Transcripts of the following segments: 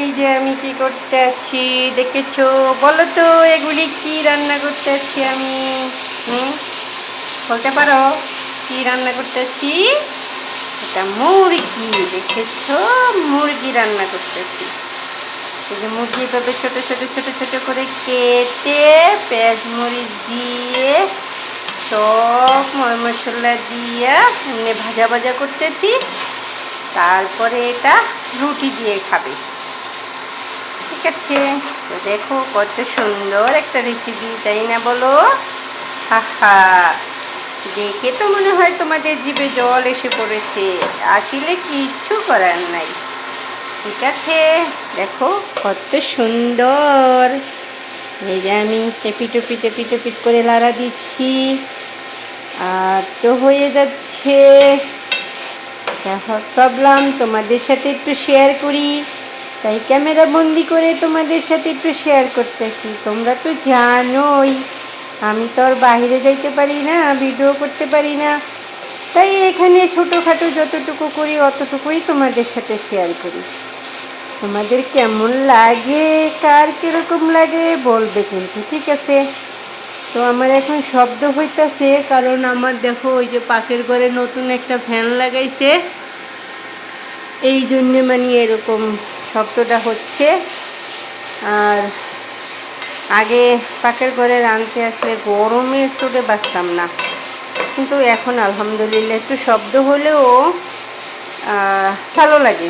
এই যে আমি কি করতে আছি দেখেছো? বলো তো এগুলি কি রান্না করতে আছি আমি? হুম, বলতে পারো কি রান্না করতেছি? এটা মুরগি, দেখেছো? মুরগি রান্না করতেছি। এই যে মুরগি এভাবে ছোট ছোট ছোট ছোট করে কেটে পেঁয়াজ মরিচ দিয়ে সব মশলা দিয়ে এমনি ভাজা ভাজা করতেছি। তারপরে এটা রুটি দিয়ে খাবে, ঠিক আছে? তো দেখো কত সুন্দর একটা রেসিপি, তাই না বলো? হাহা, দেখে তো মনে হয় তোমাদের জিভে জল এসে পড়েছে। আসলে কিচ্ছু করার নাই, ঠিক আছে? দেখো কত সুন্দর। এই যে আমি টেপিট করে লাড়া দিচ্ছি, আর তো হয়ে যাচ্ছে। ভাবলাম তোমাদের সাথে একটু শেয়ার করি, তাই ক্যামেরা বন্দি করে তোমাদের সাথে একটু শেয়ার করতেছি। তোমরা তো জানোই আমি তো আর বাইরে যাইতে পারি না, ভিডিও করতে পারি না, তাই এখানে ছোটোখাটো যতটুকু করি অতটুকুই তোমাদের সাথে শেয়ার করি। তোমাদের কেমন লাগে, কার কীরকম লাগে বলবে কিন্তু, ঠিক আছে? তো আমার এখন শব্দ হইতাছে, কারণ আমার দেখো ওই যে পাশের ঘরে নতুন একটা ফ্যান লাগাইছে, এই জন্যে মানে এরকম শব্দটা হচ্ছে। আর আগে পাকের ঘরে রাঁধতে আসলে গরমের চোটে বাঁচতাম না, কিন্তু এখন আলহামদুলিল্লাহ একটু শব্দ হলেও ভালো লাগে,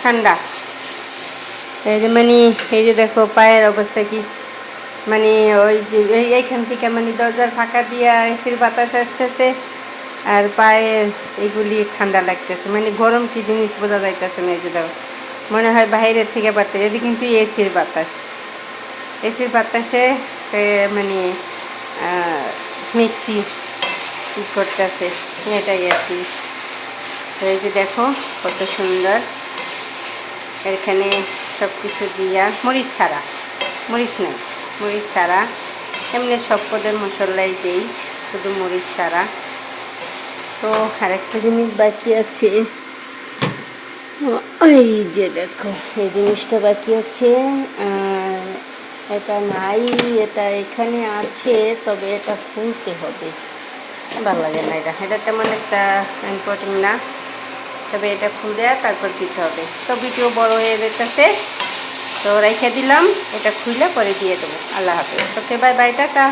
ঠান্ডা। এই যে মানে এই যে দেখো পায়ের অবস্থা কি, মানে ওই যে এইখান থেকে মানে দরজার ফাঁকা দিয়া এসির বাতাস আসতেছে, আর পায়ের এগুলি ঠান্ডা লাগতেছে, মানে গরম কি জিনিস বোঝা যাইতেছে না। এই যে দেখো মনে হয় বাইরের থেকে বাতাস, এটি কিন্তু এসির বাতাস। এসির বাতাসে মানে মিক্সি করতেছে, এটাই আর কি। তো এই যে দেখো কত সুন্দর, এখানে সব কিছু দিয়া মরিচ ছাড়া, মরিচ নাই, মরিচ ছাড়া এমনি সব পদের মশলাই দেই, শুধু মরিচ ছাড়া। তো আরেকটা জিনিস বাকি আছে, এই যে দেখো এই জিনিসটা বাকি আছে। আর এটা নাই, এটা এখানে আছে, তবে এটা খুলতে হবে। ভালো লাগে না, এটা তেমন একটা ইম্পর্টেন্ট না, তবে এটা খুলে তারপর দিতে হবে। তো ভিডিও বড় হয়ে যেতেছে, তো রেখে দিলাম, এটা খুলে পরে দিয়ে দেবো। আল্লাহ হাফেজ, ওকে, বাই বাই, টাটা।